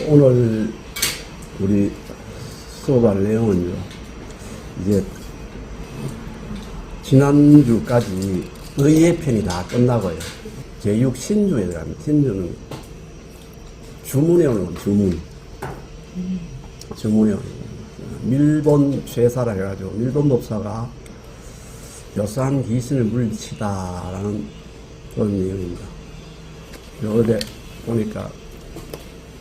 오늘 우리 수업할 내용은요, 이제 지난주까지 의의 편이 다 끝나고요. 제6 신주에 들어가면, 신주는 주문에 오는 건 주문에 오는 건. 밀본 최사라 해가지고, 밀본 법사가 묘사한 귀신을 물리치다라는 그런 내용입니다. 어제 보니까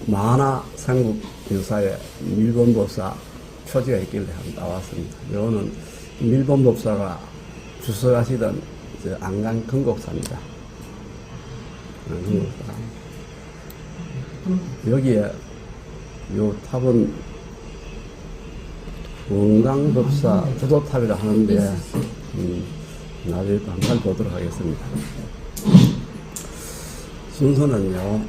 만화 삼국 묘사에 밀본 법사 표지가 있길래 나왔습니다. 이거는 밀본 법사가 주석하시던 안강 금곡사입니다. 금곡사. 여기에 요 탑은 원강법사 구도탑이라 하는데 나중에 또 한번 보도록 하겠습니다. 순서는요,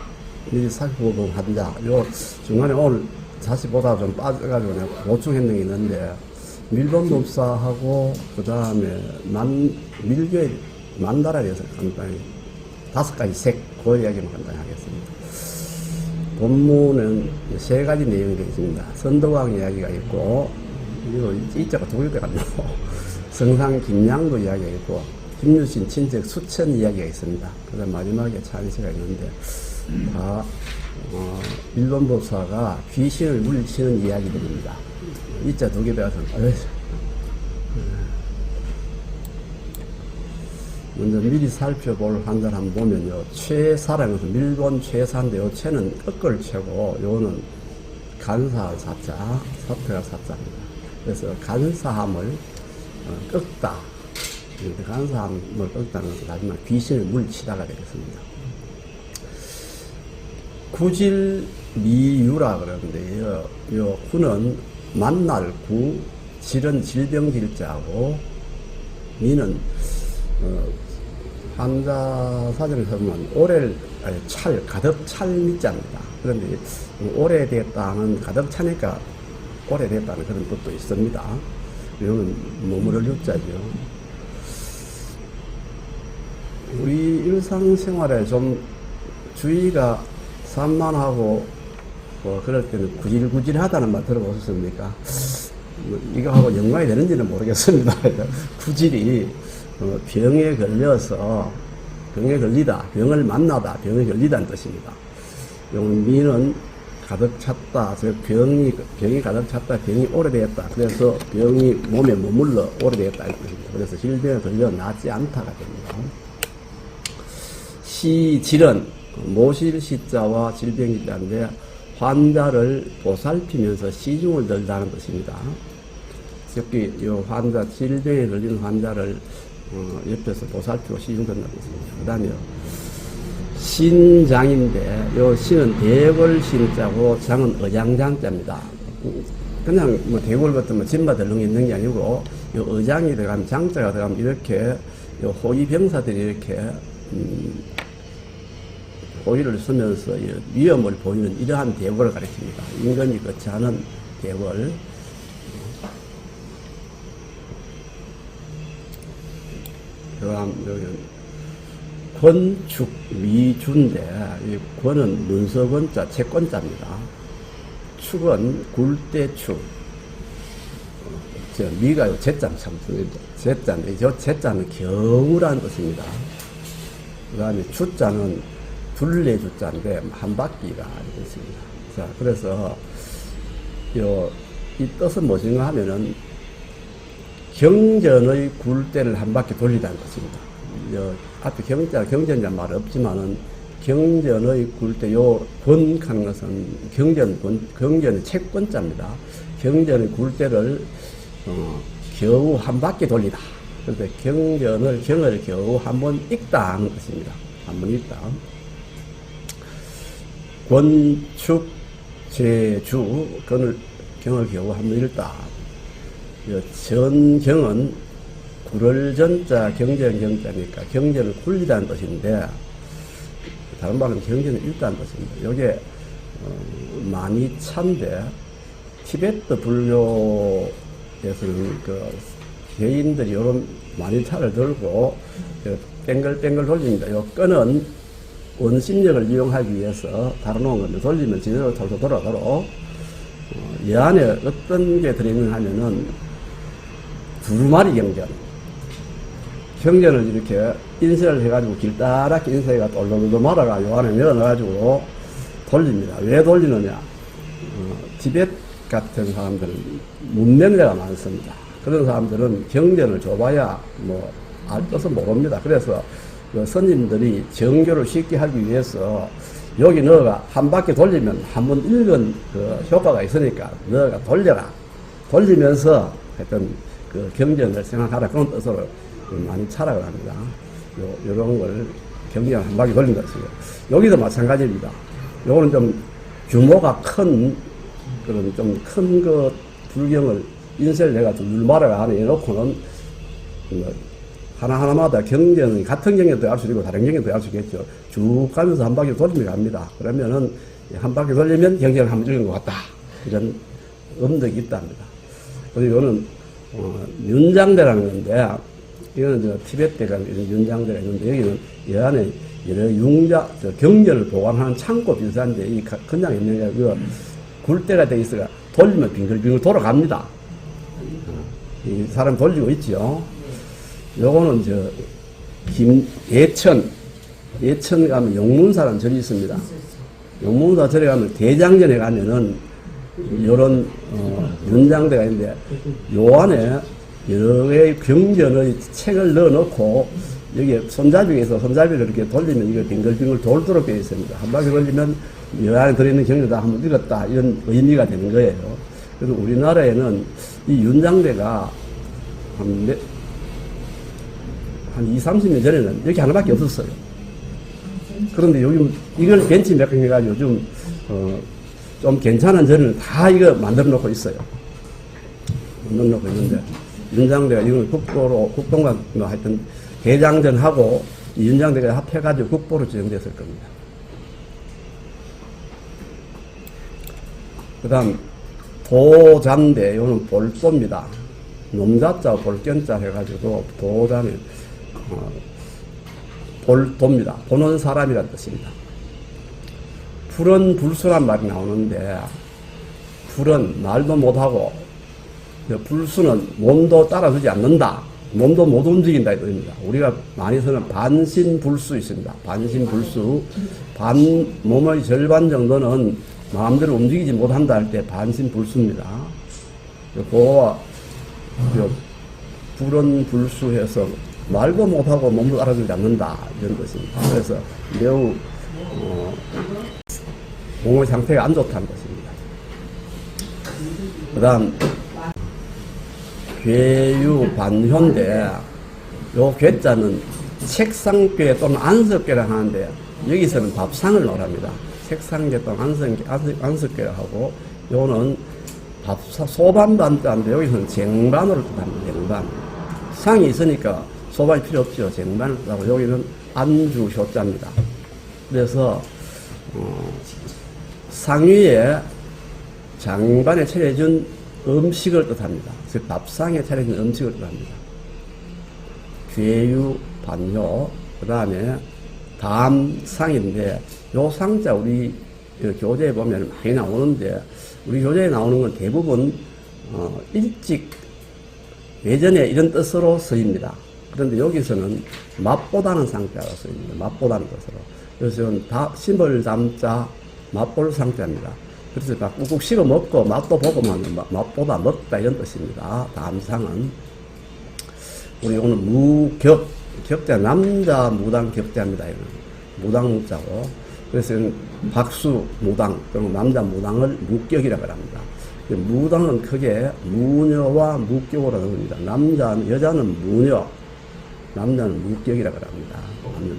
미리 살펴보고 한다. 요 중간에 오늘 다시 보다 좀 빠져가지고 내가 보충했는 게 있는데, 밀본법사하고 그 다음에 밀교의 만다라에 대해서 간단히 5가지 색, 그 이야기만 간단히 하겠습니다. 본문은 3가지 내용이 되어 있습니다. 선덕왕 이야기가 있고, 그리고 이자가 2개가 나고, 성상 김양도 이야기가 있고, 김유신 친척 수천 이야기가 있습니다. 그 다음 마지막에 찬시가 있는데, 다 밀본법사가 귀신을 물리치는 이야기들입니다. 이자 2개 배워서 먼저 미리 살펴볼 한자를 한번 보면요, 최사라는 것은 밀본 최사인데, 요 최는 꺾을 최고, 요는 간사할 사자, 사표할 사자입니다. 그래서 간사함을 꺾다, 간사함을 꺾다는 것은 마지막 귀신을 물리치다가 되겠습니다. 구질미유라 그러는데, 요 구는 만날 구, 질은 질병질자고, 미는 한자 사전에 보면 찰, 가득 찰 미자입니다. 그런데 오래됐다는 가득 차니까 오래됐다는 그런 뜻도 있습니다. 이거는 머무를 유자죠. 우리 일상생활에 좀 주의가 산만하고 그럴 때는 구질구질하다는 말 들어보셨습니까? 이거 하고 연관이 되는지는 모르겠습니다. 구질이 병에 걸려서, 병에 걸리다, 병을 만나다, 병에 걸리다는 뜻입니다. 미는 가득 찼다, 병이 가득 찼다, 병이 오래되었다. 그래서 병이 몸에 머물러 오래되었다. 그래서 질병에 걸려 낫지 않다가 됩니다. 시질은 모실 시자와 질병시자인데, 환자를 보살피면서 시중을 들다는 뜻입니다. 특히 이 환자, 질병에 걸린 환자를 옆에서 보살피고 시중 든다는 뜻입니다. 그 다음에 신장인데, 요 신은 대궐 신자고 장은 의장장자입니다. 그냥 뭐 대궐 같은 진마 덜렁이 있는 게 아니고, 요 의장이 들어가면, 장자가 들어가면 이렇게 요 호위병사들이 이렇게 호위를 쓰면서 위험을 보이는 이러한 대궐을 가리킵니다. 인근이 거치 않은 대궐. 그 다음 여기는 권축 미주인데, 이 권은 문서권자, 채권자입니다. 축은 굴대축. 미가 제자는 참, 제자인데, 저 제자는 경우라는 뜻입니다. 그 다음에 주자는 둘레주자인데, 한 바퀴가 있습니다. 자, 그래서, 이 뜻은 무엇인가 하면은, 경전의 굴대를 한 바퀴 돌리다는 것입니다. 앞에 경전이란 말 없지만은, 경전의 굴대, 요 권하는 것은 경전의 채권자입니다. 경전의 굴대를, 겨우 한 바퀴 돌리다. 그래서 경을 겨우 한 번 읽다 하는 것입니다. 한 번 읽다. 권축, 제주, 경을 겨우 한 번 읽다. 전경은 굴을 전자, 경전 경자니까 경전을 굴리다는 뜻인데, 다른 말은 경전을 읽다는 뜻입니다. 요게 많이 찬데, 티베트 불교에서는 개인들이 이런 많이 차를 들고 뺑글뺑글 돌립니다. 요 끈은 원심력을 이용하기 위해서 달아놓은 건데 돌리면 제대로 돌고 돌아도록 이 안에 어떤 게 들어있는 하면은 두루마리 경전. 경전을 이렇게 인쇄를 해가지고 길다랗게 인쇄가 돌돌돌 말아가 요 안에 넣어가지고 돌립니다. 왜 돌리느냐? 티벳 같은 사람들은 문맹래가 많습니다. 그런 사람들은 경전을 줘봐야 뭐 알 것은 모릅니다. 그래서 그 선임들이 정교를 쉽게 하기 위해서 여기 너가 한 바퀴 돌리면 한번 읽은 그 효과가 있으니까 너가 돌려라. 돌리면서 하여튼 그 경전을 생각하라. 그런 뜻으로 많이 차락을 합니다. 요런 걸 경전 한 바퀴 돌린다. 여기도 마찬가지입니다. 요거는 좀 규모가 큰 그런 좀 큰 그 불경을 인쇄를 해가지고 물 말아가 안에 해놓고는 하나하나마다 경전은 같은 경전도 할 수 있고 다른 경전도 할 수 있겠죠. 쭉 가면서 한 바퀴 돌리며 갑니다. 그러면은 한 바퀴 돌리면 경전을 한번 읽은 것 같다. 이런 음덕이 있답니다. 그리고 이거는 윤장대라는 건데 이거는 저 티벳대가 이런 윤장대가 있는데 여기는 이 안에 여러 경전을 보관하는 창고 비슷한데 이 그냥 있는 게 그 굴대가 돼 있어가 돌리면 빙글빙글 돌아갑니다. 이 사람 돌리고 있죠. 요거는 예천 가면 용문사라는 절이 있습니다. 용문사 절에 가면 대장전에 가면은 요런 윤장대가 있는데 요 안에 여러 개의 경전의 책을 넣어놓고 여기에 손잡이가 있어 손잡이를 이렇게 돌리면 이거 빙글빙글 돌도록 되어 있습니다. 한 바퀴 돌리면 이 안에 들어있는 경전을 다 한번 읽었다 이런 의미가 되는 거예요. 그래서 우리나라에는 이 윤장대가 한 20, 30년 전에는 여기 하나밖에 없었어요. 그런데 요즘 이걸 벤치메이킹 해가지고 좀 괜찮은 절은 다 이거 만들어 놓고 있어요. 만들어 놓고 있는데, 윤장대가 이걸 국보가 뭐 하여튼 대장전하고 이 윤장대가 합해가지고 국보로 지정됐을 겁니다. 그 다음, 도잔대, 이거는 볼도입니다. 놈자자 볼견자 해가지고 도잔이 볼도입니다. 보는 사람이라는 뜻입니다. 불은 불수란 말이 나오는데 불은 말도 못하고 불수는 몸도 따라주지 않는다. 몸도 못 움직인다 이 뜻입니다. 우리가 많이 쓰는 반신불수 있습니다. 반신불수. 몸의 절반 정도는 마음대로 움직이지 못한다 할 때 반신불수입니다. 불은 불수해서 말도 못하고 몸도 따라주지 않는다 이런 것입니다. 그래서 매우 몸의 상태가 안 좋다는 것입니다. 그 다음 괴유반효인데 요 괴자는 책상괴 또는 안석괴라 하는데 여기서는 밥상을 말합니다. 책상괴 또는 안석괴라 하고 요는 소반반자인데 여기서는 쟁반으로 뜻합니다. 쟁반. 상이 있으니까 소반이 필요 없죠. 쟁반을 뜻하고 여기는 안주효자입니다. 그래서 상위에 장반에 차려준 음식을 뜻합니다. 즉 밥상에 차려진 음식을 뜻합니다. 괴유, 반효, 그 다음에 담상인데 요 상자 우리 교재에 보면 많이 나오는데 우리 교재에 나오는 건 대부분 일찍 예전에 이런 뜻으로 쓰입니다. 그런데 여기서는 맛보다는 상자가 쓰입니다. 맛보다는 뜻으로. 그래서 이건 심을담자 맛볼 상자입니다. 그래서 막 꾹꾹 씹어 먹고 맛도 보고만 맛보다 먹다 이런 뜻입니다. 담상은 우리 오늘 무격 격자 남자 무당 격자입니다. 이거는 무당 무자고 그래서 박수 무당 또는 남자 무당을 무격이라고 합니다. 무당은 크게 무녀와 무격으로 나눕니다. 여자는 무녀, 남자는 무격이라고 합니다. 남자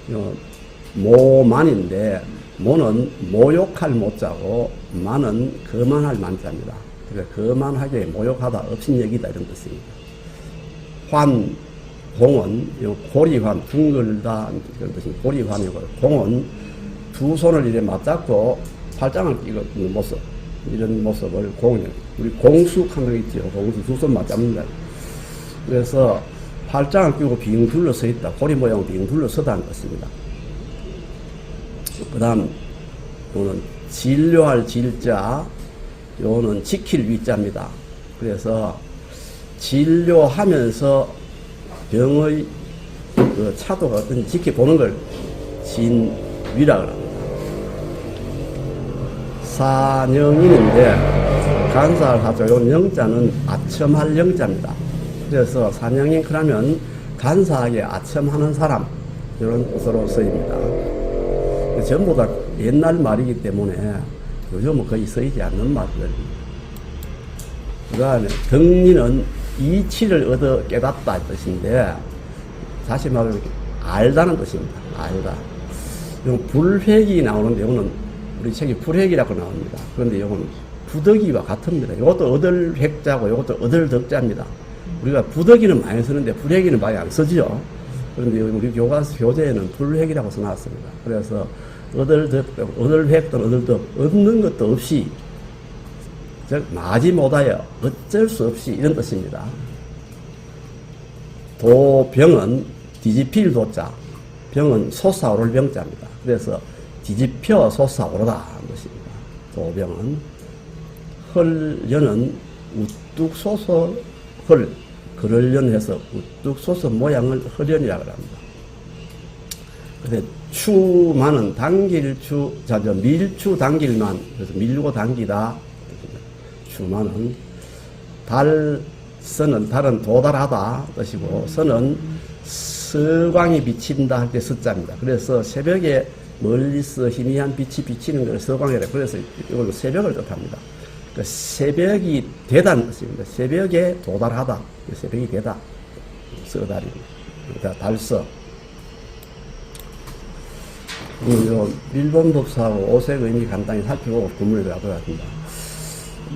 무당. 모만인데 모는 모욕할 모자고 만은 거만할 만자입니다. 그래서 거만하게 모욕하다 업신여기다 이런 뜻입니다. 환, 공은 고리환, 둥글다 이런 뜻입니다. 고리환이고 공은 두 손을 이렇게 맞잡고 팔짱을 끼고 있는 모습 이런 모습을 우리 공숙한 거 있죠. 공숙 두 손 맞잡는다. 그래서 팔짱을 끼고 빙 둘러서 있다. 고리 모양 빙 둘러서다는 것입니다. 그 다음, 요는 진료할 진자, 요는 지킬 위자입니다. 그래서 진료하면서 병의 그 차도가 어떤지 지켜보는 걸 진위라고 합니다. 사령인인데 간사를 하죠. 요 영자는 아첨할 영자입니다. 그래서 사령인 그러면 간사하게 아첨하는 사람, 이런 뜻으로 쓰입니다. 전부 다 옛날 말이기 때문에 요즘은 거의 쓰이지 않는 말들입니다. 그 다음에 덕리는 이치를 얻어 깨닫다 뜻인데, 다시 말하면 알다는 뜻입니다. 알다. 이건 불획이 나오는데, 이거는 우리 책이 불획이라고 나옵니다. 그런데 이건 부덕이와 같습니다. 이것도 얻을 획자고 이것도 얻을 덕자입니다. 우리가 부덕이는 많이 쓰는데 불획이는 많이 안 쓰죠. 그런데 우리 교과서 교재에는 불획이라고 써놨습니다. 그래서 얻을 덕, 얻을 획 또는 얻을 덕, 얻는 것도 없이, 즉 마지 못하여 어쩔 수 없이, 이런 뜻입니다. 도병은 뒤집힐 도자, 병은 솟아오를 병자입니다. 그래서 뒤집혀 솟아오르다 하는 것입니다. 도병은 헐연은 우뚝 솟아 헐, 그럴련해서 우뚝 솟아 모양을 헐연이라고 합니다. 근데 추만은 당길 추, 자, 밀추 당길만, 그래서 밀고 당기다. 추만은 달서는 달은 도달하다 뜻이고, 서는 서광이 비친다 할 때 서자입니다. 그래서 새벽에 멀리서 희미한 빛이 비치는 걸 서광이라, 그래서 이걸로 새벽을 뜻합니다. 그러니까 새벽이 되다는 뜻입니다. 새벽에 도달하다, 새벽이 되다, 서달입니다. 그러니까 달서. 일본 법사하고 오색 의미 간단히 살펴보고 구문에 들어가도록 하겠습니다.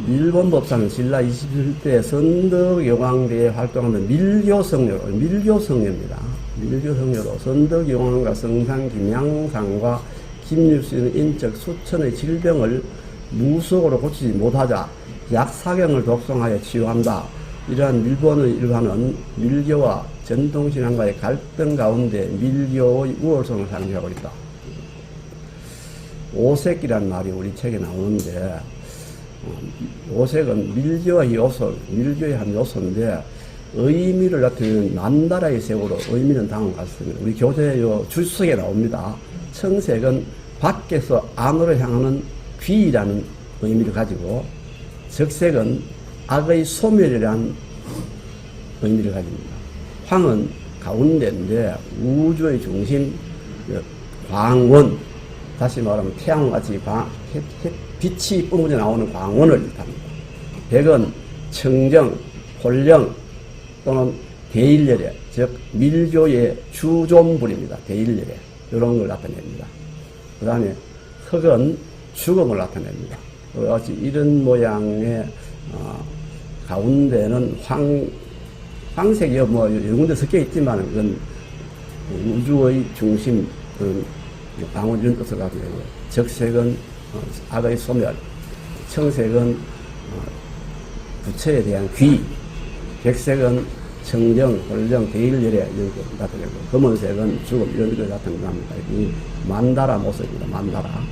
일본 법사는 신라 21대 선덕여왕대에 활동하는 밀교성녀입니다. 밀교성녀로 선덕여왕과 성상 김양상과 김유수는 인적 수천의 질병을 무속으로 고치지 못하자 약사경을 독송하여 치유한다. 이러한 일본의 일화는 밀교와 전통신앙과의 갈등 가운데 밀교의 우월성을 상징하고 있다. 오색이란 말이 우리 책에 나오는데, 오색은 밀교의 요소, 밀교의 한 요소인데, 의미를 나타내는 만다라의 색으로 의미는 다음과 같습니다. 우리 교재 요 줄석에 나옵니다. 청색은 밖에서 안으로 향하는 귀이라는 의미를 가지고, 적색은 악의 소멸이라는 의미를 가집니다. 황은 가운데인데 우주의 중심, 광원, 다시 말하면 태양같이 빛이 뿜어져 나오는 광원을 뜻합니다. 백은 청정, 홀령 또는 대일열애, 즉 밀교의 주존불입니다. 대일열애, 이런 걸 나타냅니다. 그 다음에 흑은 죽음을 나타냅니다. 이런 모양의 가운데는 황색이 뭐 여러 군데 섞여 있지만 그건 우주의 중심, 방울 이런 뜻을 가지고 있고요. 적색은 악의 소멸, 청색은 부처에 대한 귀, 백색은 청정, 홀령, 대일열애 이런 거 나타내고, 검은색은 죽음 이런 걸 나타냅니다. 이 만다라 모습입니다. 만다라.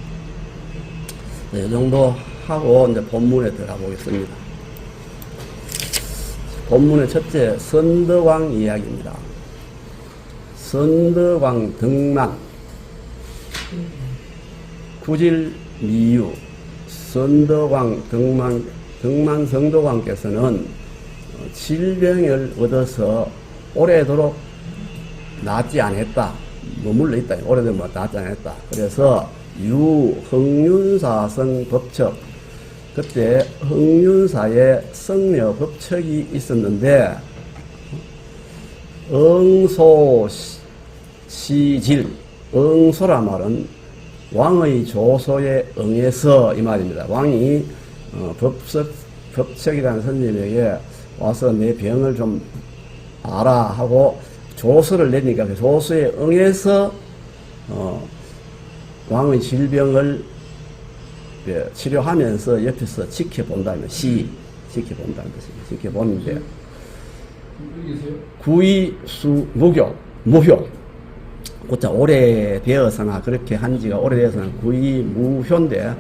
네, 이 정도 하고 이제 본문에 들어가 보겠습니다. 본문의 첫째, 선덕왕 이야기입니다. 선덕왕 등만, 구질 미유, 선덕왕 등만 성덕왕께서는 질병을 얻어서 오래도록 낫지 않았다. 머물러 있다. 오래되면 낫지 않았다. 그래서 흥윤사성 법척, 그때 흥윤사에 성녀 법척이 있었는데, 응소시질, 응소라 말은 왕의 조소에 응해서 이 말입니다. 왕이 법척이라는 선생님에게 와서 내 병을 좀 알아 하고 조서를 내니까 그 조서에 응해서 왕의 질병을 치료하면서 옆에서 지켜본다는, 지켜본다는 것입니다. 지켜보는데, 구이수 무효, 곧자 오래되어서나 그렇게 한 지가 오래되어서나 거의 무효인데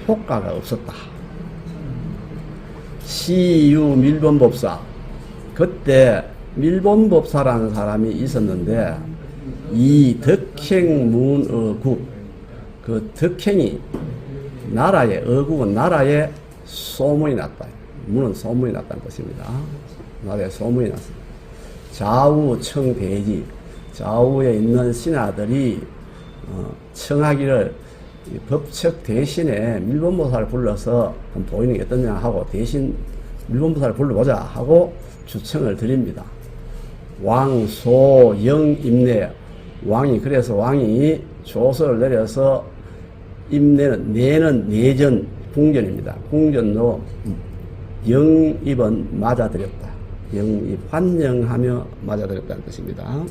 효과가 없었다. 시유 밀본법사. 그때 밀본법사라는 사람이 있었는데 이 덕행문어국, 그 덕행이 나라의, 어국은 나라에 소문이 났다. 문은 소문이 났다는 뜻입니다. 나라에 소문이 났습니다. 좌우 청대지, 좌우에 있는 신하들이 청하기를 법척 대신에 밀본보살을 불러서 보이는 게 어떠냐 하고 대신 밀본보살을 불러보자 하고 주청을 드립니다. 왕소영 임내. 그래서 왕이 조서를 내려서 내는 내전, 궁전입니다. 궁전도 영입은 맞아들였다. 영입, 환영하며 맞아들였다는 뜻입니다.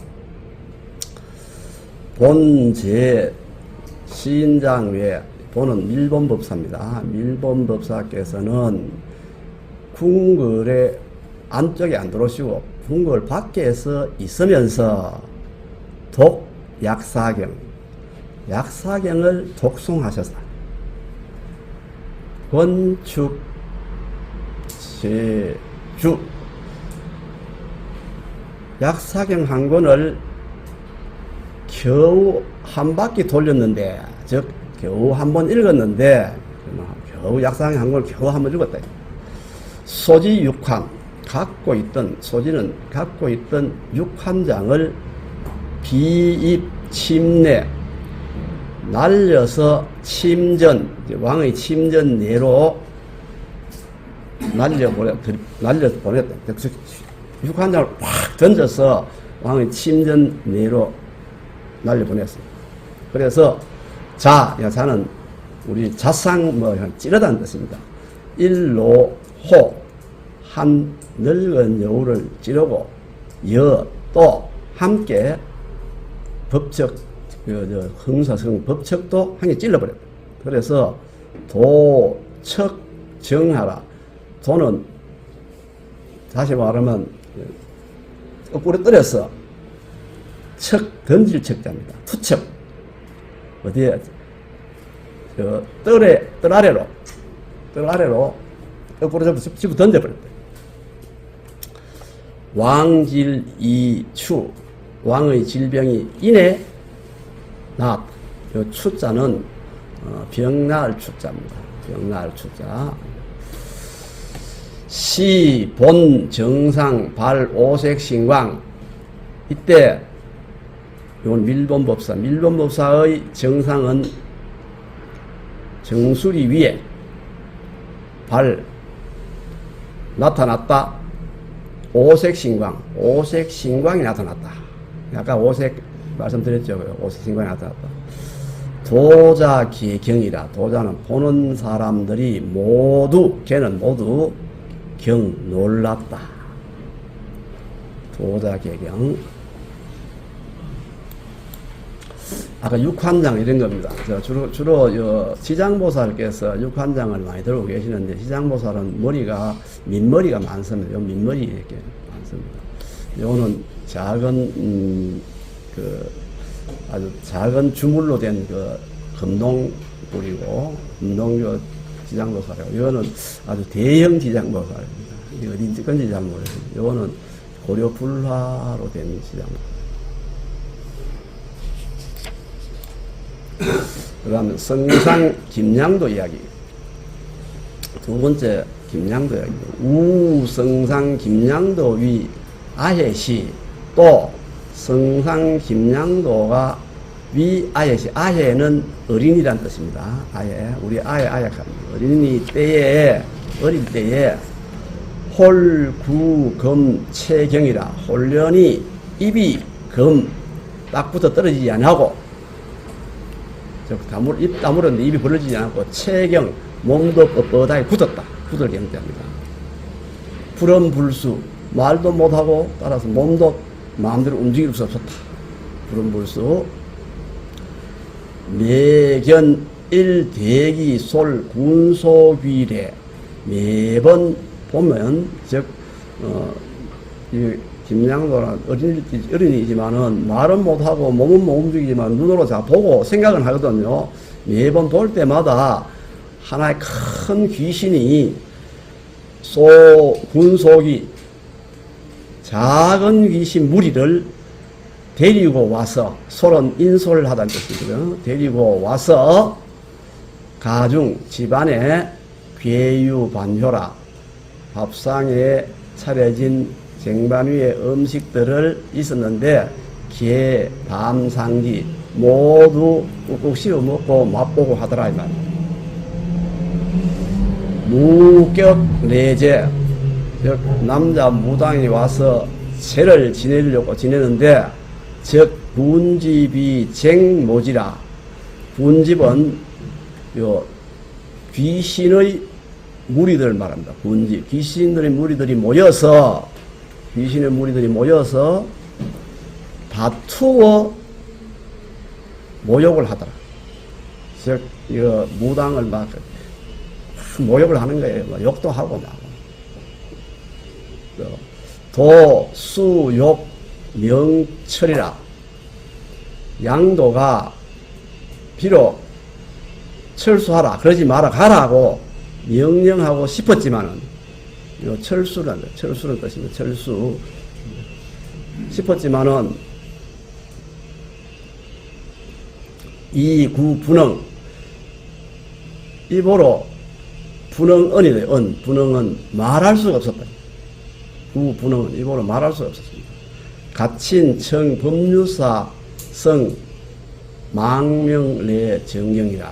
본제 시인장 외, 본은 밀본법사입니다. 밀본법사께서는 궁궐의 안쪽에 안 들어오시고 궁궐 밖에서 있으면서 약사경을 독송하셨다. 건축 제주 약사경 한 권을 겨우 한 바퀴 돌렸는데, 즉 겨우 한 번 읽었는데, 겨우 약사경 한 권을 겨우 한 번 읽었다. 소지 6환, 소지는 갖고 있던 6환장을 비입 침내, 날려서 침전, 왕의 침전 내로 날려보냈다. 6환장을 확 던져서 왕의 침전 내로 날려보냈습니다. 그래서 자는 우리 자상 찌르다는 뜻입니다. 일로 호, 한 늙은 여우를 찌르고 또 함께 법척, 흥사성 법척도 함께 찔러버렸다. 그래서 도척 정하라. 도는 다시 말하면 거꾸로 떨어서 던질 척자입니다. 투척. 어디에? 뜰 아래로 거꾸로 집어 던져버렸다. 왕질 이추. 왕의 질병이 이내 나았다. 이 추자는 병나을 추자입니다. 병나을 추자. 시, 본, 정상, 발, 오색, 신광. 이때 이건 밀본법사의 정상은 정수리 위에 발 나타났다. 오색 신광이 나타났다. 아까 오색 말씀드렸죠. 오색 신광이 나타났다. 도자 개경이라. 도자는 보는 사람들이 걔는 모두 경 놀랐다. 도자 개경. 아까 육환장 이런 겁니다. 주로 시장보살께서 육환장을 많이 들고 계시는데, 시장보살은 민머리가 많습니다. 요 민머리 이렇게 많습니다. 요거는 작은, 아주 작은 주물로 된 금동불이고, 금동 지장보살이고, 이거는 아주 대형 지장보살입니다. 이거 어딘지 건지 잘 모르겠습니다. 요거는 고려 불화로 된 지장보살. 그 다음에 성상 김양도 이야기. 두 번째 김양도 이야기. 우성상 김양도 위 아해시. 또 성상 김양도가 위 아해시. 아해는 어린이란 뜻입니다. 아해. 우리 아약합니다. 어릴 때에 홀구검 체경이라. 홀련이 입이 딱 붙어 떨어지지 않고, 입 다물었는데 입이 벌어지지 않고, 체경, 몸도 뻣뻣하게 굳었다. 굳을 경자입니다. 불엄불수, 말도 못하고, 따라서 몸도 마음대로 움직일 수 없었다. 불엄불수. 매견 일대기 솔 군소귀래. 매번 보면, 즉, 이 김양도는 어린이지만은 말은 못하고 몸은 못 움직이지만 눈으로 다 보고 생각은 하거든요. 매번 볼 때마다 하나의 큰 귀신이 군속이 작은 귀신 무리를 데리고 와서 소론 인솔을 하다는 뜻이거든요. 데리고 와서 가중 집안에 괴유반효라 밥상에 차려진 쟁반 위에 음식들을 있었는데 개, 밤, 상기 모두 꾹꾹 씹어 먹고 맛보고 하더라 이 말이에요. 무격 내제 즉 남자 무당이 와서 제를 지내려고 지내는데 즉 군집이 쟁모지라 군집은 요 귀신의 무리들 말합니다. 군집 귀신의 무리들이 모여서 다투어 모욕을 하더라. 즉 이 무당을 막 모욕을 하는 거예요. 욕도 하고 막. 도, 수, 욕, 명철이라. 양도가 비록 철수하라, 그러지 마라, 가라고 명령하고 싶었지만은, 철수라는 뜻입니다. 철수. 싶었지만은, 이구분흥, 입으로 분흥언이 돼요. 분흥은 말할 수가 없었다. 구분흥은 입으로 말할 수가 없었습니다. 가친, 청, 법류사, 성, 망명례, 정경이라.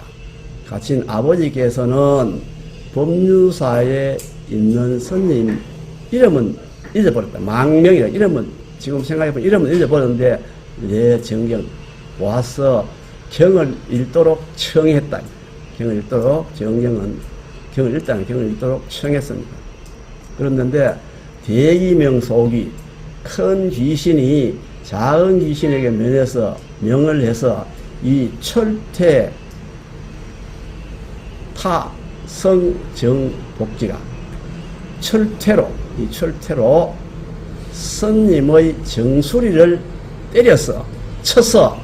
가친 아버지께서는 법류사에 있는 스님 이름은 잊어버렸다. 망명이라. 이름은 지금 생각해보면 이름은 잊어버렸는데 내 정경 와서 경을 읽도록 청했다. 경을 읽도록 경을 읽도록 청했습니다. 그랬는데 대기명 속이 큰 귀신이 작은 귀신에게 명을 해서 이 철퇴 타 성정 복지가 철퇴로 스님의 정수리를 쳐서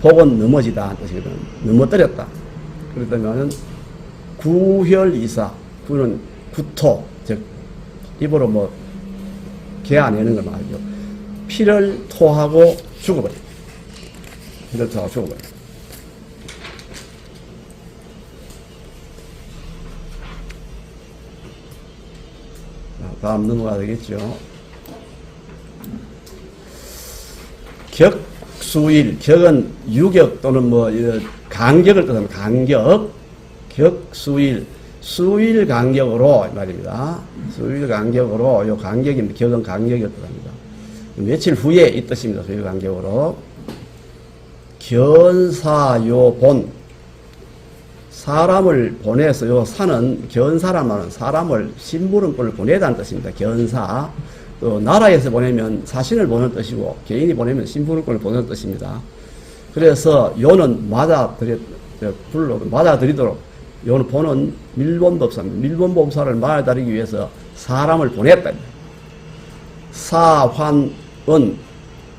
복은 넘어지다 뜻이거든. 넘어뜨렸다. 그러다면은 구혈이사, 구는 구토, 즉 입으로 뭐 개아내는 걸 말이죠. 피를 토하고 죽어버려. 다음 넘어가야 되겠죠. 격수일, 격은 유격 또는 뭐 간격을 뜻합니다. 간격, 격수일, 수일 간격으로 말입니다. 수일 간격으로 요 간격입니다. 격은 간격을 뜻합니다. 며칠 후에 이 뜻입니다. 수일 간격으로 견사요본 사람을 보내서 요 사는 견사라면 사람을 심부름꾼을 보내다는 뜻입니다. 견사. 또 나라에서 보내면 사신을 보내는 뜻이고 개인이 보내면 심부름꾼을 보내는 뜻입니다. 그래서 요는 맞아들이도록 요는 보는 밀본법사입니다. 밀본법사를 맞아들이기 위해서 사람을 보냈다. 사환은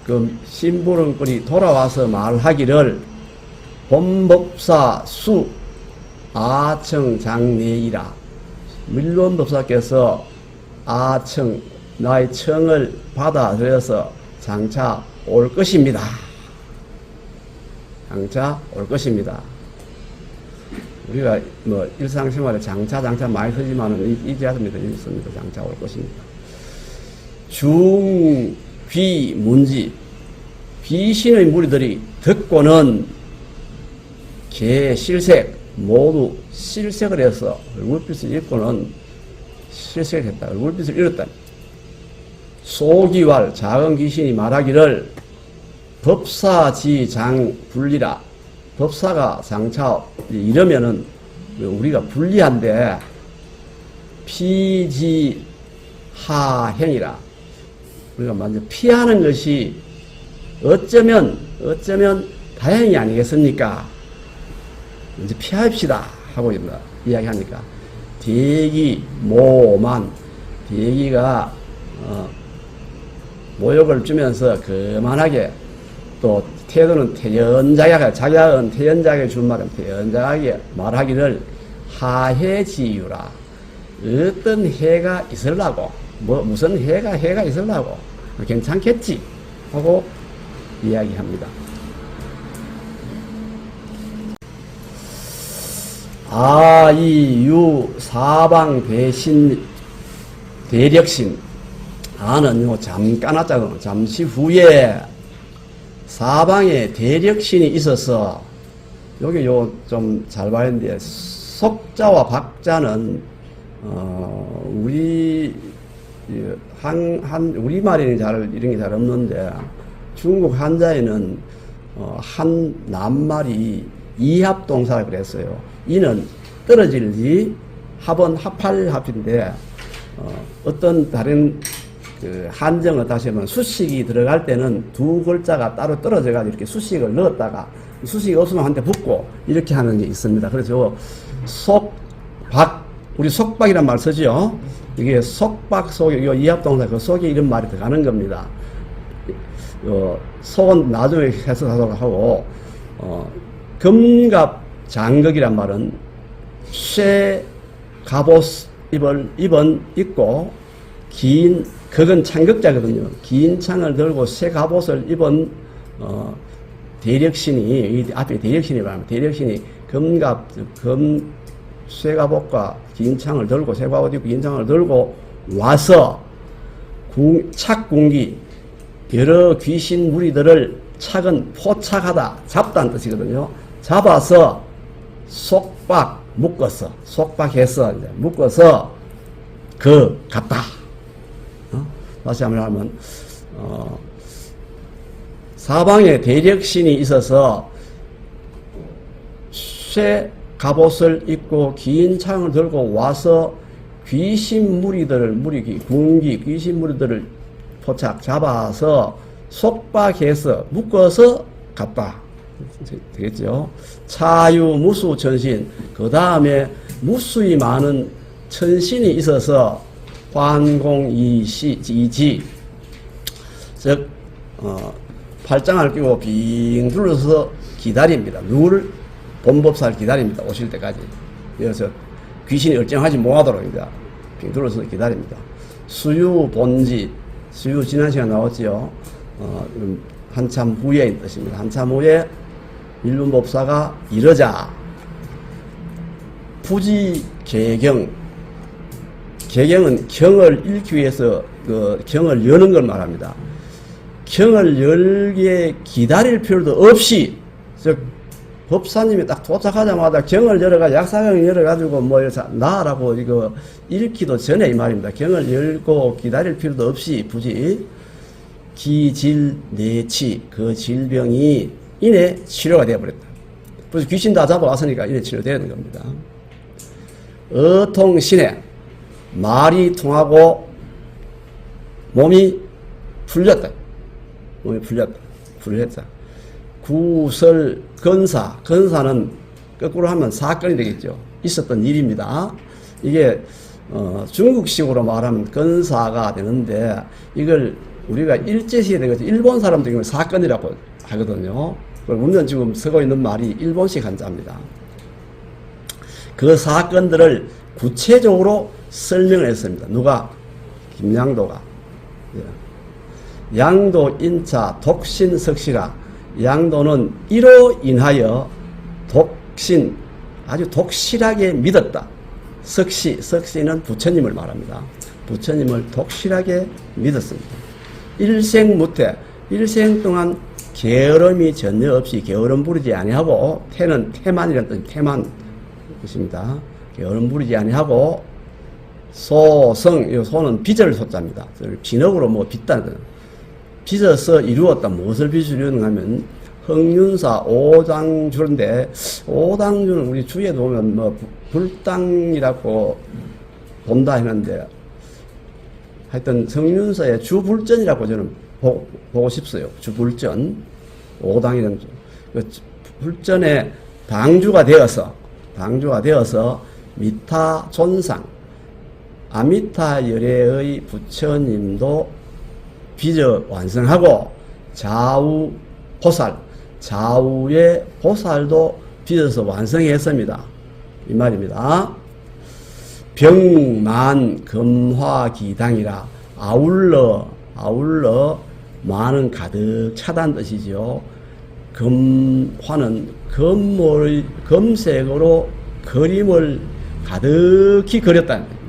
그 심부름꾼이 돌아와서 말하기를 본법사 수 아청장례이라. 밀본법사께서 나의 청을 받아들여서 장차 올 것입니다. 우리가 뭐 일상생활에 장차 많이 쓰지만은 이지하습니다. 있습니다. 장차 올 것입니다. 중귀 문지 귀신의 무리들이 듣고는 개 실색 모두 실색을 해서 얼굴빛을 잃고는 실색을 했다. 얼굴빛을 잃었다. 소기왈 작은 귀신이 말하기를 법사지장 불리라. 법사가 장차 이러면은 우리가 불리한데 피지하행이라. 우리가 먼저 피하는 것이 어쩌면 다행이 아니겠습니까? 이제 피합시다 하고 이야기하니까 대기 모만 대기가 모욕을 주면서 그만하게 또 태도는 태연자하게 자기는 태연자하게 준 말은 태연자하게 말하기를 하해지유라 어떤 해가 있으려고 무슨 해가 있으려고 괜찮겠지 하고 이야기합니다. 아이유 사방 대신 대력신 아는요 잠깐 하자고 잠시 후에 사방에 대력신이 있어서 여기 요 좀 잘 봐야 되는데 속자와 박자는 우리 우리말에는 이런 게 잘 없는데 중국 한자에는 한 낱말이 이합동사라 그랬어요. 이는 떨어질지 합은 합인데 어떤 다른 그 한정을 다시 하면 수식이 들어갈 때는 두 글자가 따로 떨어져 가지고 이렇게 수식을 넣었다가 수식이 없으면 한테 붙고 이렇게 하는 게 있습니다. 그래서 속박 우리 속박이란 말 쓰죠. 이게 속박 속에 이 이합동사 그 속에 이런 말이 들어가는 겁니다. 속은 나중에 해석하도록 하고 금갑 장극이란 말은 쇠 갑옷 입은 입고 긴 그건 창극자거든요. 긴 창을 들고 쇠 갑옷을 입은 대력신이 이 앞에 대력신이 말합니다. 대력신이 쇠갑옷과 긴 창을 들고 쇠갑옷 입고 긴 창을 들고 와서 착궁기 여러 귀신 무리들을 착은 포착하다 잡다는 뜻이거든요. 잡아서 속박 묶어서 속박해서 이제 묶어서 갔다. 다시 한번 하면 사방에 대력신이 있어서 쇠 갑옷을 입고 긴 창을 들고 와서 귀신 무리들을 귀신 무리들을 포착 잡아서 속박해서 묶어서 갔다. 되겠죠? 차유 무수 천신 그 다음에 무수히 많은 천신이 있어서 환공이지 즉 팔짱을 끼고 빙 둘러서 기다립니다. 누구를? 본법사를 기다립니다. 오실 때까지. 그래서 귀신이 얼쩡하지 못하도록 빙 둘러서 기다립니다. 수유 본지 수유 지난 시간 나왔지요. 한참 후에 뜻입니다. 한참 후에 일륜법사가 이러자 부지 개경은 경을 읽기 위해서 그 경을 여는 걸 말합니다. 경을 열기에 기다릴 필요도 없이 즉 법사님이 딱 도착하자마자 경을 열어가 약사경을 열어가지고 나라고 이거 읽기도 전에 이 말입니다. 경을 열고 기다릴 필요도 없이 부지 기질내치 그 질병이 이내 치료가 되어버렸다. 그래서 귀신 다 잡아왔으니까 이내 치료되는 겁니다. 어통신에 말이 통하고 몸이 풀렸다. 풀렸다. 구설 건사는 거꾸로 하면 사건이 되겠죠. 있었던 일입니다. 이게 중국식으로 말하면 건사가 되는데 이걸 우리가 일제시에 되겠죠. 일본 사람들 경우 사건이라고 하거든요. 우리는 지금 쓰고 있는 말이 일본식 한자입니다. 그 사건들을 구체적으로 설명을 했습니다. 누가? 김양도가. 양도 인차 독신석시라. 양도는 이로 인하여 독신 아주 독실하게 믿었다. 석시는 부처님을 말합니다. 부처님을 독실하게 믿었습니다. 일생무태 일생 동안 게으름이 전혀 없이 게으름 부리지 아니하고 태는 태만이라는 뜻 태만 뜻입니다. 게으름 부리지 아니하고 소성 이 소는 빚을 소자입니다. 진흙으로 빚다는 거예요. 빚어서 이루었다. 무엇을 빚으려는 하면 흥윤사 오당주인데 오당주는 우리 주위에도 보면 불당이라고 본다 했는데 하여튼 성윤사의 주불전이라고 저는 보고 싶어요. 주불전 오당이라는 불전의 당주가 되어서 미타 존상 아미타 열애의 부처님도 빚어 완성하고 좌우 보살, 좌우의 보살도 빚어서 완성했습니다. 이 말입니다. 병만 금화기당이라 아울러 만은 가득 차다는 뜻이죠. 금화는 금색으로 그림을 가득히 그렸다는 겁니다.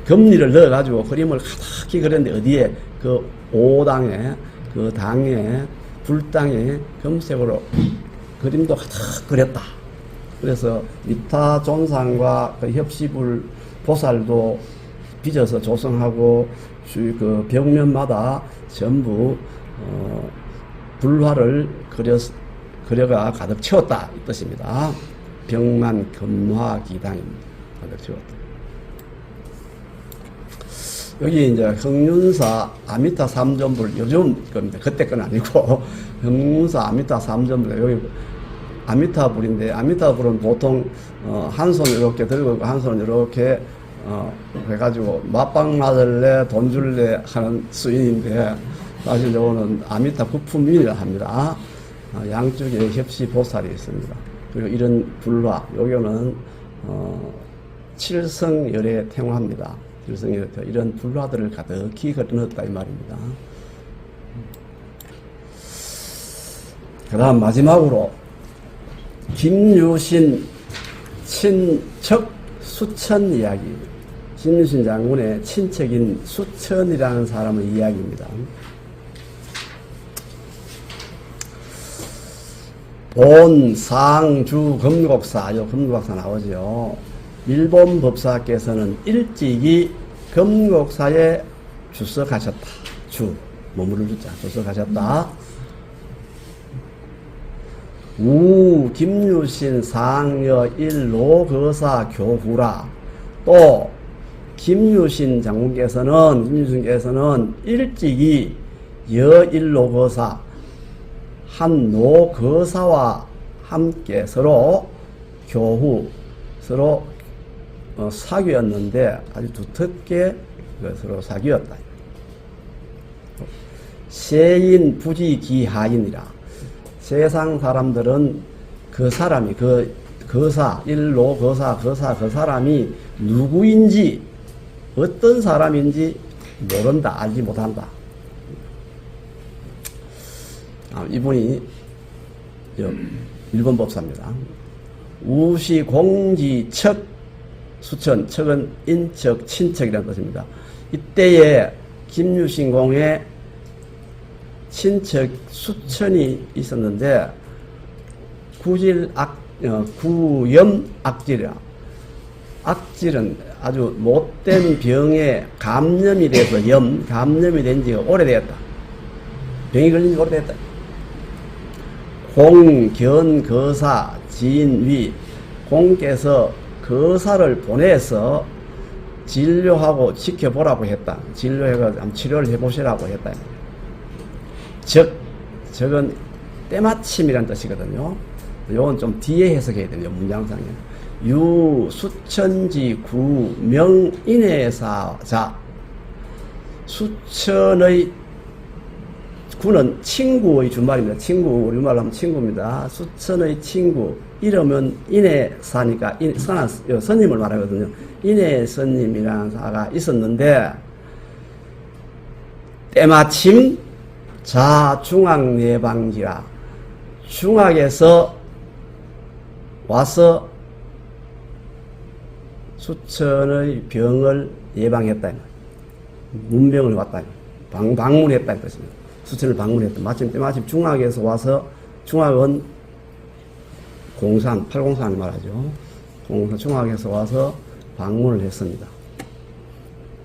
금리를 넣어가지고 그림을 가득히 그렸는데 어디에 그 오당에 그 당에 불당에 금색으로 그림도 가득 그렸다. 그래서 미타 존상과 그 협시불 보살도 빚어서 조성하고 그 벽면마다 전부 불화를 그려가 가득 채웠다 이 뜻입니다. 병만 금화기당입니다. 가득 채웠다. 여기 이제 흥륜사 아미타 삼전불 요즘 겁니다. 그때 건 아니고 흥륜사 아미타 삼전불 여기 아미타불인데 아미타불은 보통 한 손 이렇게 들고 한 손 이렇게 해가지고 맞방 맞을래 돈 줄래 하는 수인인데 사실 요거는 아미타 부품이라 합니다. 양쪽에 협시 보살이 있습니다. 그리고 이런 불화 요거는 칠성열의 태화입니다. 칠성열의 태화 이런 불화들을 가득히 넣었다 이 말입니다. 그 다음 마지막으로 김유신 친척 수천 이야기. 김유신 장군의 친척인 수천이라는 사람의 이야기입니다. 본, 상, 주, 금곡사, 요 금곡사 나오죠. 일본 법사께서는 일찍이 금곡사에 주석하셨다. 주, 머무를 주자, 주석하셨다. 우, 김유신, 상여, 일로거사, 교후라. 또, 김유신 장군께서는 일찍이 여일로거사, 한 노거사와 함께 서로 교후, 서로 사귀었는데 아주 두텁게 서로 사귀었다. 세인 부지기하인이라. 세상 사람들은 그 사람이 그 거사, 일로 거사, 그 사람이 누구인지 어떤 사람인지 모른다, 알지 못한다. 이분이 일본 법사입니다. 우시 공지 척 수천, 척은 인척, 친척이라는 뜻입니다. 이때에 김유신 공에 친척 수천이 있었는데 구염악질이라. 악질은 아주 못된 병에 감염이 돼서 감염이 된 지가 오래되었다. 병이 걸린 지 오래됐다. 공, 견, 거사, 지인, 위. 공께서 거사를 보내서 진료하고 지켜보라고 했다. 진료해서 치료를 해보시라고 했다. 적은 때마침이라는 뜻이거든요. 요건 좀 뒤에 해석해야 돼요. 문장상에. 유, 수천지, 구, 명, 인해사자. 수천의 구는 친구의 준말입니다. 친구, 우리말로 하면 친구입니다. 수천의 친구. 이름은 인해사니까, 선임을 말하거든요. 인해선님이라는 사가 있었는데, 때마침 자중앙예방지라. 중앙에서 와서 수천의 병을 예방했다. 문병을 왔다. 방문했다는 뜻입니다. 수천을 방문했다. 때마침 중앙에서 와서, 중앙은 공산, 803 말하죠. 중앙에서 와서 방문을 했습니다.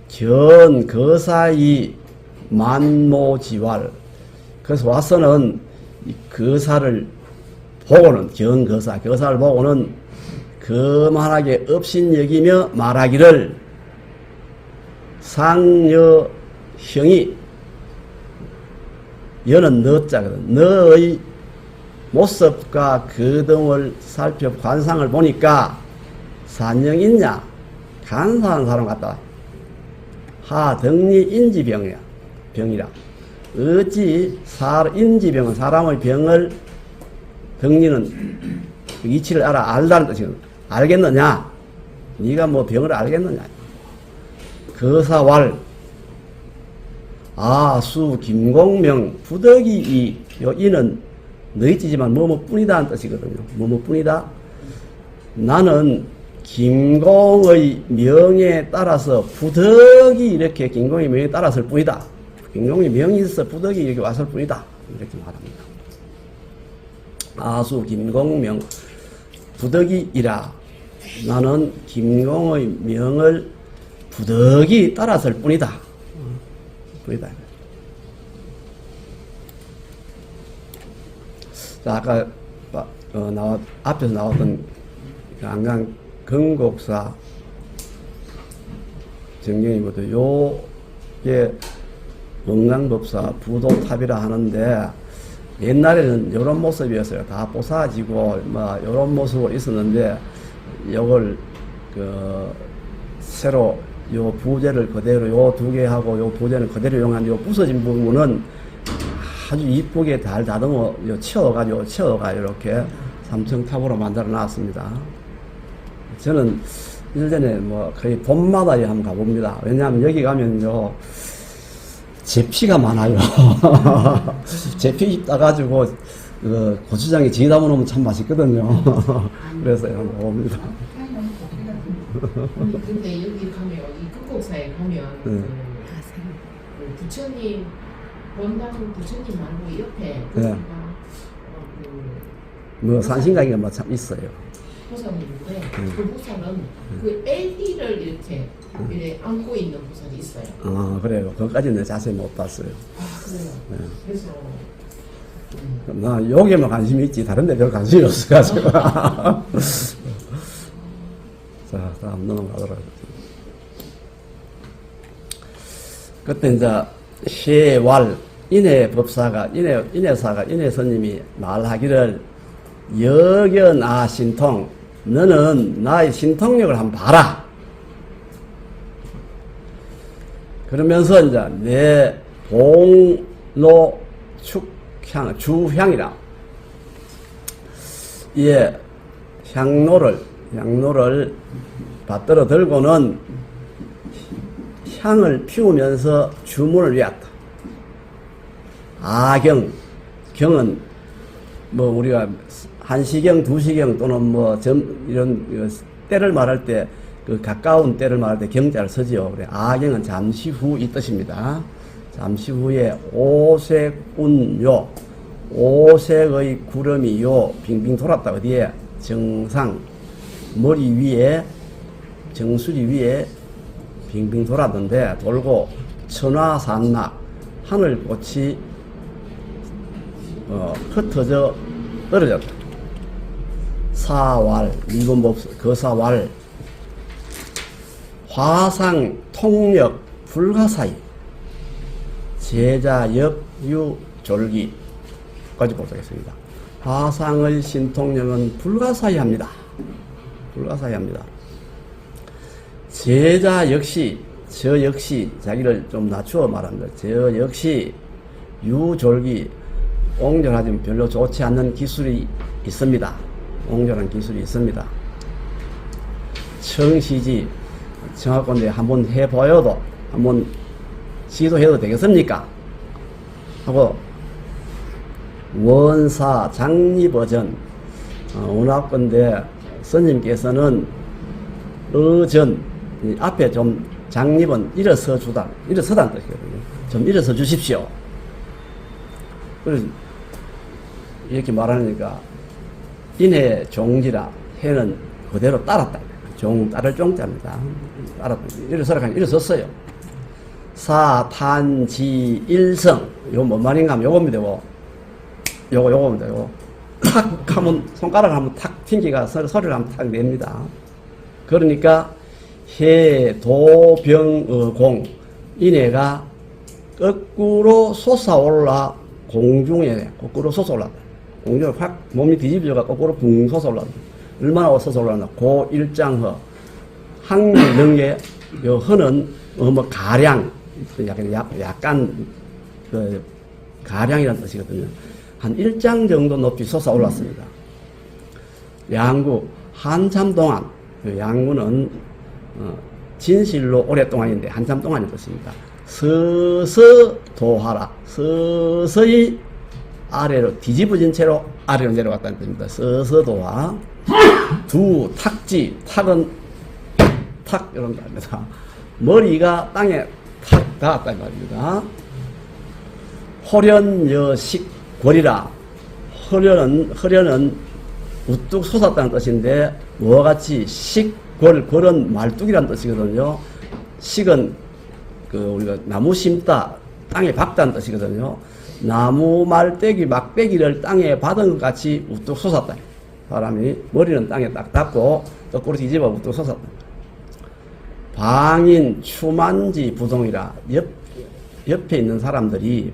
견, 거사이, 만모지왈. 그래서 와서는 거사를 보고는, 거사를 보고는 거만하게 업신여기며 말하기를 상여형이, 여는 너자거든. 너의 모습과 거동을 살펴 관상을 보니까 산영 있냐? 간사한 사람 같다. 하등리 인지병이야. 병이라. 어찌 인지병은 사람의 병을 등리는 이치를 알다는 뜻이거든. 알겠느냐? 네가 뭐 병을 알겠느냐? 거사왈 아수 김공명 부덕이 이. 요 이는 너희 찌지만 뭐뭐뿐이다 하는 뜻이거든요. 뭐뭐뿐이다. 나는 김공의 명에 따라서 부덕이 이렇게 김공의 명에 따랐을 뿐이다. 김공의 명이 있어 부덕이 이렇게 왔을 뿐이다. 이렇게 말합니다. 아수 김공명 부덕이이라. 나는 김공의 명을 부덕이 따랐을 뿐이다. 뿐이다. 자, 아까 앞에서 나왔던 안강 건곡사 정경이거든. 요게 원광법사 부도탑이라 하는데 옛날에는 이런 모습이었어요. 다 뽀사지고 뭐 이런 모습으로 있었는데 요걸 새로 요 부재를 그대로 요 두 개 하고 요 부재는 그대로 이용한 요 부서진 부분은 아주 이쁘게 잘 다듬어 치어가 이렇게 삼층탑으로 만들어 놨습니다. 저는 일전에 뭐 거의 봄마다 한번 가봅니다. 왜냐하면 여기 가면요 제피가 많아요. 제피 따가지고 고추장에 지다 놓으면 참 맛있거든요. 그래서 한번 봅니다. 근데 여기 가면 이 건곡사에 가면 그 부처님 원당 부처님 말고 옆에 네. 뭐 산신강이가 뭐 참 있어요. 보살이 있는데 그 보살은 그 LD를 이렇게 안고 있는 보살이 있어요. 아 그래요. 그것까지는 자세히 못 봤어요. 아 그래요. 네. 그래서 나 여기에만 관심이 있지 다른 데 별 관심이 없어가지고. 자, 다음 넘어가도록 하겠습니다. 그때 이제 해왈 인해법사가 인해 스님이 말하기를 여견아 신통 너는 나의 신통력을 한번 봐라. 그러면서 이제 내 봉로 축향 주향이라 예 향로를 받들어 들고는 향을 피우면서 주문을 외웠다. 아경, 경은 뭐 우리가 한시경, 두시경 또는 뭐 이런 때를 말할 때 그 가까운 때를 말할 때 경자를 쓰지요. 그래 아경은 잠시 후 이 뜻입니다. 잠시 후에 오색운요, 오색의 구름이요 빙빙 돌았다. 어디에? 정상 머리 위에 정수리 위에 빙빙 돌았는데 돌고 천하산낙 하늘꽃이 흩어져 떨어졌다. 사왈 미분법 거사왈 화상 통력 불가사의 제자역 유졸기까지 보겠습니다. 화상의 신통력은 불가사의합니다. 불가사의합니다. 제자 역시 저 역시 자기를 좀 낮추어 말합니다. 저 역시 유졸기 옹졸하지만 별로 좋지 않는 기술이 있습니다. 옹졸한 기술이 있습니다. 청시지 청하건대 한번 해보여도 한번 시도해도 되겠습니까? 하고 원사 장리버전 원하건대 스님께서는 어전 앞에 좀 장립은 일어서다는 뜻이거든요. 좀 일어서 주십시오. 그래서 이렇게 말하니까 인해 종지라 해는 그대로 따랐다. 따를 종자입니다. 따랐다. 일어서라 하니 일어섰어요. 사탄지일성 이거 뭔 말인가 하면 요겁니다. 요겁니다. 요거 탁 하면 손가락을 한번 탁 튕기가 소리를 한번 탁 냅니다. 그러니까 해도병의공 인해가 거꾸로 솟아올라 공중에 거꾸로 솟아올랐다. 공중에 확 몸이 뒤집어져가 거꾸로 붕 솟아올랐다. 얼마나 솟아올랐나? 고일장허 항명령에 요 허는 뭐 가량, 약간 그 가량이라는 뜻이거든요. 한 1장 정도 높이 솟아올랐습니다. 양구, 한참 동안, 그 양구는 진실로 오랫동안인데 한참 동안의 뜻입니다. 서서도하라, 서서히 아래로 뒤집어진 채로 아래로 내려갔다는 뜻입니다. 서서도하. 두 탁지, 탁은 탁 이런 거 합니다. 머리가 땅에 탁 닿았다는 말입니다. 호련여식 권이라. 허련은 우뚝 솟았다는 뜻인데 뭐와 같이 권은 말뚝이라는 뜻이거든요. 식은 그 우리가 나무 심다, 땅에 박다는 뜻이거든요. 나무 말대기, 막대기를 땅에 받은 것 같이 우뚝 솟았다. 사람이 머리는 땅에 딱 닿고 거꾸로 뒤집어 우뚝 솟았다. 방인 추만지 부동이라. 옆에 있는 사람들이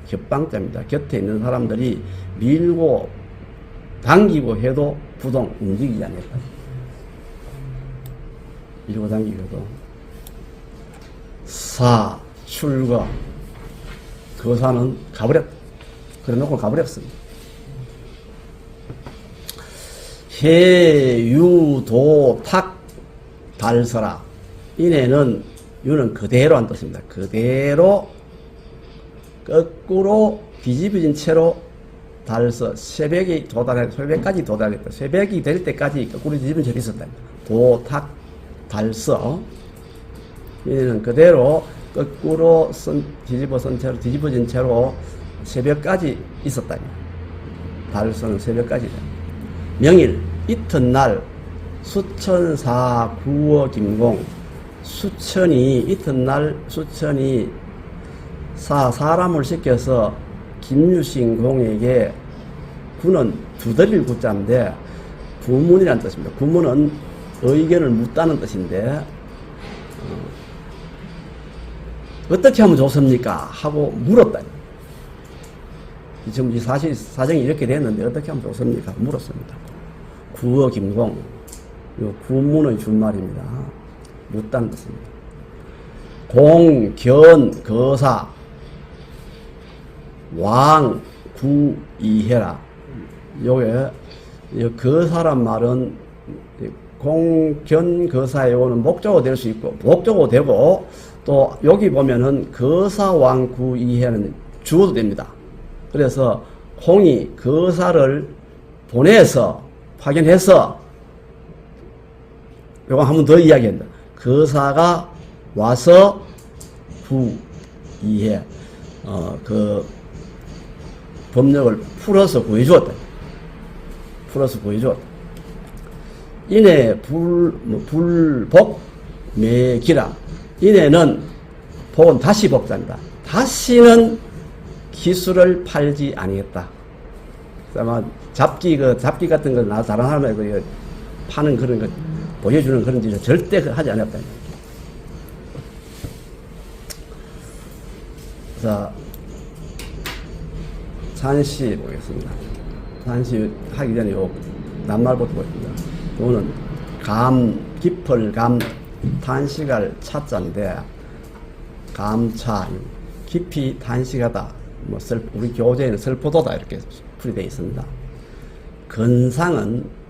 겹방자입니다. 곁에 있는 사람들이 밀고 당기고 해도 부동 움직이지 않았다. 밀고 당기고 해도. 사 출거 거사는 가버렸다. 그래 놓고 가버렸습니다. 해유도탁 달서라. 이내는 유는 그대로 한 뜻입니다. 그대로 거꾸로 뒤집어진 채로 달서 새벽까지 도달했다. 새벽이 될 때까지 거꾸로 뒤집어진 채로 있었다. 도탁 달서. 이내는 그대로 거꾸로 뒤집어진 채로 새벽까지 있었다. 달서는 새벽까지다. 명일 이튿날 수천사 구어 김공. 이튿날 수천이 사람을 시켜서 김유신 공에게, 구는 두드릴 구자인데 구문이라는 뜻입니다. 구문은 의견을 묻다는 뜻인데 어떻게 하면 좋습니까? 하고 물었다. 지금 이 사정이 이렇게 됐는데 어떻게 하면 좋습니까? 물었습니다. 구어 김공. 구문의 준말입니다. 묻다는 뜻입니다. 공, 견, 거사, 왕, 구, 이해라. 요게, 그 사람 말은 공, 견, 거사에 오는 목적어 될 수 있고, 목적어 되고, 또 여기 보면은 거사, 왕, 구, 이해는 주어도 됩니다. 그래서 공이 거사를 보내서, 파견해서, 요거 한 번 더 이야기한다. 거사가 와서 구, 이해, 그 법력을 풀어서 구해주었다. 이내 불복 매기라. 이내는 복은 다시 복자입니다. 다시는 기술을 팔지 아니했다. 아마 잡기 같은 거 나 다른 사람에게 파는 그런 거 보여주는 그런 짓을 절대 하지 않았다. 자, 산시 보겠습니다. 산시 하기 전에 요 낱말부터 보겠습니다. 요는 깊을 탄식할 차자인데, 감차, 깊이 탄식하다, 우리 교재에는 슬프도다 이렇게 풀이되어 있습니다. 건상은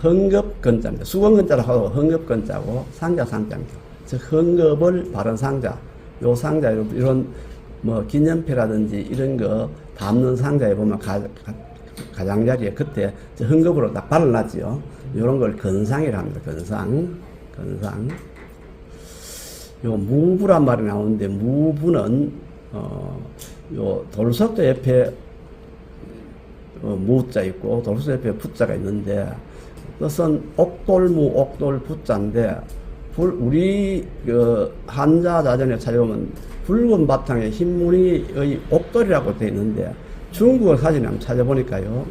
헝겊건자입니다. 수건건자라고 하고 헝겊건자고 상자입니다. 즉 헝겊을 바른 상자, 요 상자 이런 기념패라든지 이런 거 담는 상자에 보면 가장자리에 그때 헝겊으로 딱 발라놨지요. 요런 걸 건상이라 합니다. 건상. 요 무부란 말이 나오는데, 무부는 요 돌석자 옆에 무자 있고 돌석자 옆에 부자가 있는데, 뜻은 옥돌무 옥돌부자인데, 우리 한자 자전에 찾아보면 붉은 바탕에 흰 무늬의 옥돌이라고 되어 있는데, 중국어 사진을 한번 찾아보니까요,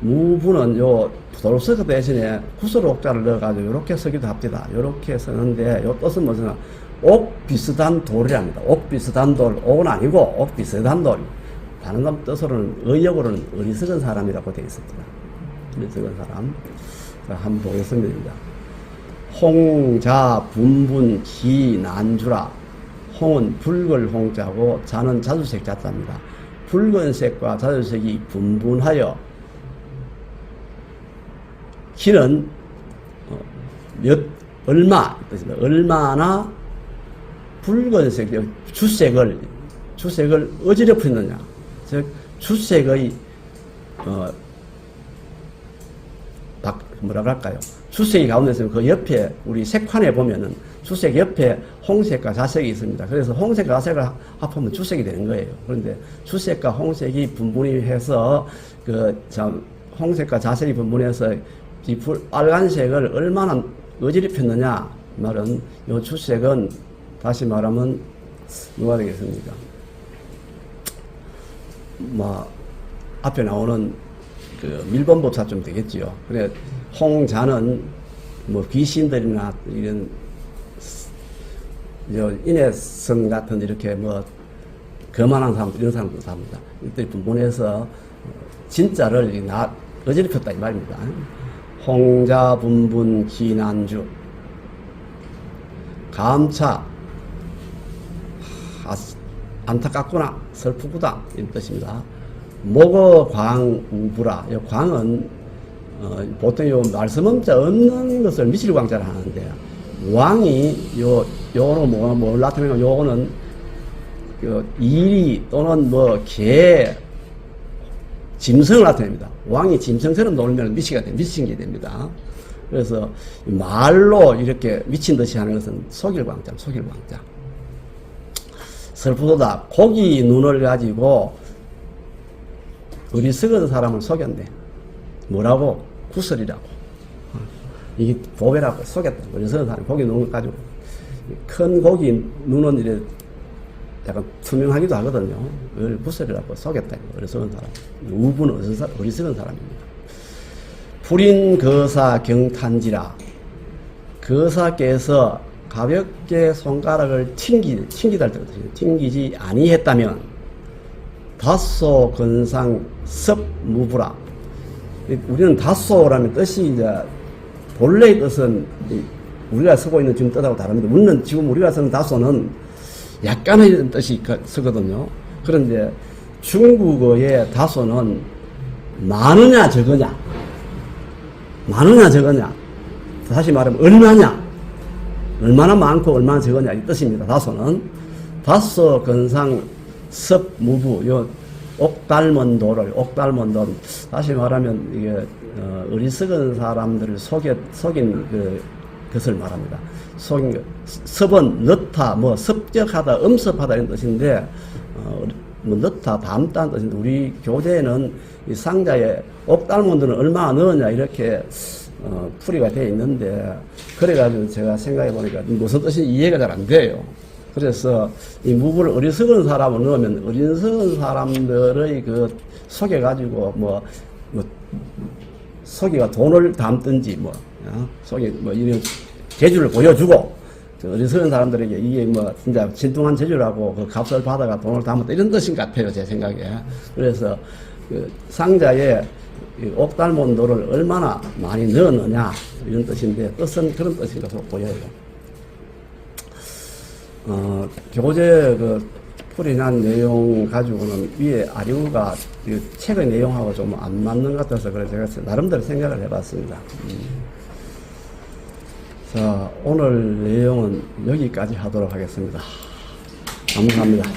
무부는 요 돌석 대신에 구슬 옥자를 넣어가지고 이렇게 쓰기도 합니다. 이렇게 쓰는데, 요 뜻은 무슨 옥 비슷한 돌이랍니다. 옥 비슷한 돌, 옥은 아니고 옥 비슷한 돌. 다른 뜻으로는 의역으로는 어리석은 사람이라고 되어 있습니다. 어리석은 사람. 자, 한번 보겠습니다. 홍자 분분 기 난주라. 홍은 붉을 홍자고 자는 자주색 자자입니다. 붉은색과 자주색이 분분하여 기는 얼마 뜻입니다. 얼마나 붉은색 주색을 어지럽히느냐. 즉 주색의 뭐라 그럴까요? 주색이 가운데서 그 옆에 우리 색판에 보면은 주색 옆에 홍색과 자색이 있습니다. 그래서 홍색과 자색을 합하면 주색이 되는 거예요. 그런데 주색과 홍색이 분분히 해서 홍색과 자색이 분분해서 이 빨간색을 얼마나 어지럽혔느냐 말은 이 주색은 다시 말하면 뭐가 되겠습니까? 앞에 나오는 그 밀본법사좀 되겠지요. 그래 홍자는 귀신들이나 이런 인해성 같은 이렇게 거만한 사람 이런 사람도 삽니다. 이들이 분분해서 진짜를 어지럽혔다 이 말입니다. 홍자 분분 기난주 감차 안타깝구나 슬프구나 이런 뜻입니다. 목어 광 우부라. 이 광은 보통 요 말씀음자 없는 것을 미칠 광자를 하는데 왕이 요거는 뭘 나타내면 요거는 이리 또는 개 짐승을 나타냅니다. 왕이 짐승처럼 놀면 미친 게 됩니다. 그래서 말로 이렇게 미친 듯이 하는 것은 속일광자. 슬프도다. 고기 눈을 가지고 어리석은 사람을 속였네. 뭐라고? 구설이라고. 이게 보배라고 속였다. 어리석은 사람 고기 눈을 가지고. 큰 고기 눈은 이래 약간 투명하기도 하거든요. 그걸 구설이라고 속였다. 어리석은 사람. 우분은 어리석은 사람입니다. 불인 거사 경탄지라. 거사께서 가볍게 손가락을 튕기다 할 때, 튕기지 아니했다면, 다소 건상 섭무부라. 우리는 다소라는 뜻이 본래의 뜻은 우리가 쓰고 있는 지금 뜻하고 다릅니다. 물론 지금 우리가 쓰는 다소는 약간의 뜻이 쓰거든요. 그런데 중국어의 다소는 많으냐 적으냐, 다시 말하면 얼마나 많고 얼마나 적으냐 이 뜻입니다. 다소는 다소 건상 섭무부 옥닮은 돌을 다시 말하면 이게 어리석은 사람들을 속인 것을 말합니다. 속인 섭은 넣다 습적하다 엄습하다 이런 뜻인데 넣다 담다는 뜻인데 우리 교재에는 이 상자에 옥닮은 돌은 얼마나 넣었냐 이렇게 풀이가 되어 있는데 그래가지고 제가 생각해 보니까 무슨 뜻인지 이해가 잘 안 돼요. 그래서 이 무부를 어리석은 사람을 넣으면 어리석은 사람들의 속여가지고 속이가 돈을 담든지 속이 이런 재주를 보여주고 어리석은 사람들에게 이게 진짜 진퉁한 재주라고 그 값을 받아가 돈을 담았다 이런 뜻인 것 같아요 제 생각에. 그래서 상자에 옥닮은 돌을 얼마나 많이 넣었느냐 이런 뜻인데 뜻은 그런 뜻인 것으로 보여요. 교재 풀이난 내용 가지고는 위에 아리우가 책의 내용하고 좀 안 맞는 것 같아서 그래서 제가 나름대로 생각을 해봤습니다. 자, 오늘 내용은 여기까지 하도록 하겠습니다. 감사합니다.